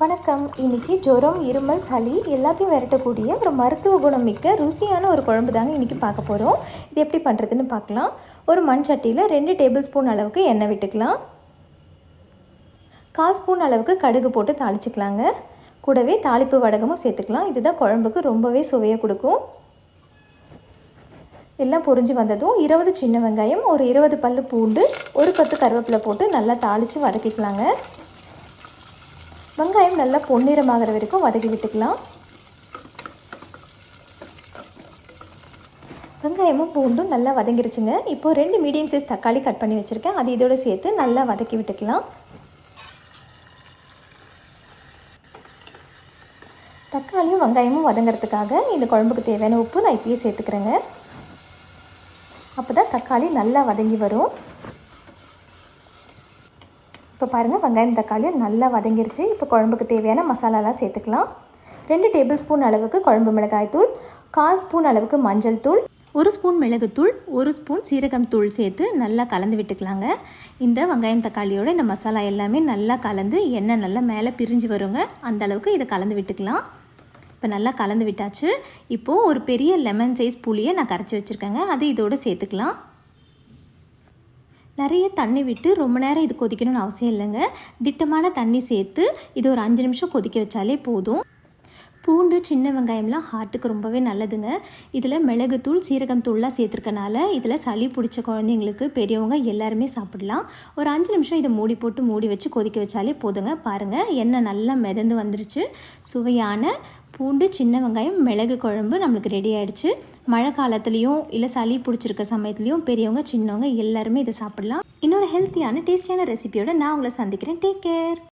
வணக்கம். இன்றைக்கி ஜுரம், இருமல், சளி எல்லாத்தையும் விரட்டக்கூடிய ஒரு மருத்துவ குணம் மிக்க ருசியான ஒரு குழம்பு தாங்க இன்றைக்கி பார்க்க போகிறோம். இது எப்படி பண்ணுறதுன்னு பார்க்கலாம். ஒரு மண் சட்டியில் 2 டேபிள் ஸ்பூன் அளவுக்கு எண்ணெய் விட்டுக்கலாம். 1/4 ஸ்பூன் அளவுக்கு கடுகு போட்டு தாளிச்சிக்கலாங்க. கூடவே தாளிப்பு வடகமும் சேர்த்துக்கலாம். இதுதான் குழம்புக்கு ரொம்பவே சுவையை கொடுக்கும். எல்லாம் பொரிஞ்சு வந்ததும் 20 சின்ன வெங்காயம், ஒரு 20 பல்லு பூண்டு, ஒரு கொத்து கருவேப்பிலை போட்டு நல்லா தாளித்து வதக்கிக்கலாங்க. வெங்காயம் நல்லா பொன்னிறமாகிற வரைக்கும் வதக்கி விட்டுக்கலாம். வெங்காயமும் பூண்டும் நல்லா வதங்கிருச்சுங்க. இப்போது 2 மீடியம் சைஸ் தக்காளி கட் பண்ணி வச்சுருக்கேன். அது இதோடு சேர்த்து நல்லா வதக்கி விட்டுக்கலாம். தக்காளியும் வெங்காயமும் வதங்கிறதுக்காக இந்த குழம்புக்கு தேவையான உப்பு நான் இப்பயே சேர்த்துக்கிறேங்க. அப்போ தான் தக்காளி நல்லா வதங்கி வரும். இப்போ பாருங்கள், வெங்காயம் தக்காளியும் நல்லா வதங்கிருச்சு. இப்போ குழம்புக்கு தேவையான மசாலாலாம் சேர்த்துக்கலாம். 2 டேபிள் ஸ்பூன் அளவுக்கு குழம்பு மிளகாய் தூள், 1/4 ஸ்பூன் அளவுக்கு மஞ்சள் தூள், 1 ஸ்பூன் மிளகுத்தூள், 1 ஸ்பூன் சீரகம் தூள் சேர்த்து நல்லா கலந்து விட்டுக்கலாங்க. இந்த வெங்காயம் தக்காளியோட இந்த மசாலா எல்லாமே நல்லா கலந்து எண்ணெய் நல்லா மேலே பிரிஞ்சு வருங்க. அந்த அளவுக்கு இதை கலந்து விட்டுக்கலாம். இப்போ நல்லா கலந்து விட்டாச்சு. இப்போது ஒரு பெரிய லெமன் சைஸ் புளியை நான் கரைச்சி வச்சுருக்கேங்க. அது இதோடு சேர்த்துக்கலாம். நிறைய தண்ணி விட்டு ரொம்ப நேரம் இது கொதிக்கணும்னு அவசியம் இல்லைங்க. திட்டமான தண்ணி சேர்த்து இது ஒரு 5 நிமிஷம் கொதிக்க வச்சாலே போதும். பூண்டு, சின்ன வெங்காயம்லாம் ஹார்ட்டுக்கு ரொம்பவே நல்லதுங்க. இதில் மிளகுத்தூள், சீரகம் தூள்லாம் சேர்த்துருக்கனால இதில் சளி பிடிச்ச குழந்தைங்களுக்கு, பெரியவங்க எல்லாருமே சாப்பிடலாம். ஒரு 5 நிமிஷம் இதை மூடி வச்சு கொதிக்க வச்சாலே போதுங்க. பாருங்கள், எண்ணெய் நல்லா மிதந்து வந்துருச்சு. சுவையான பூண்டு, சின்ன வெங்காயம், மிளகு குழம்பு நம்மளுக்கு ரெடி ஆகிடுச்சு. மழை காலத்துலேயும் இல்லை சளி பிடிச்சிருக்க சமயத்துலேயும் பெரியவங்க, சின்னவங்க எல்லாருமே இதை சாப்பிடலாம். இன்னொரு ஹெல்த்தியான டேஸ்டியான ரெசிபியோட நான் உங்களை சந்திக்கிறேன். Take care.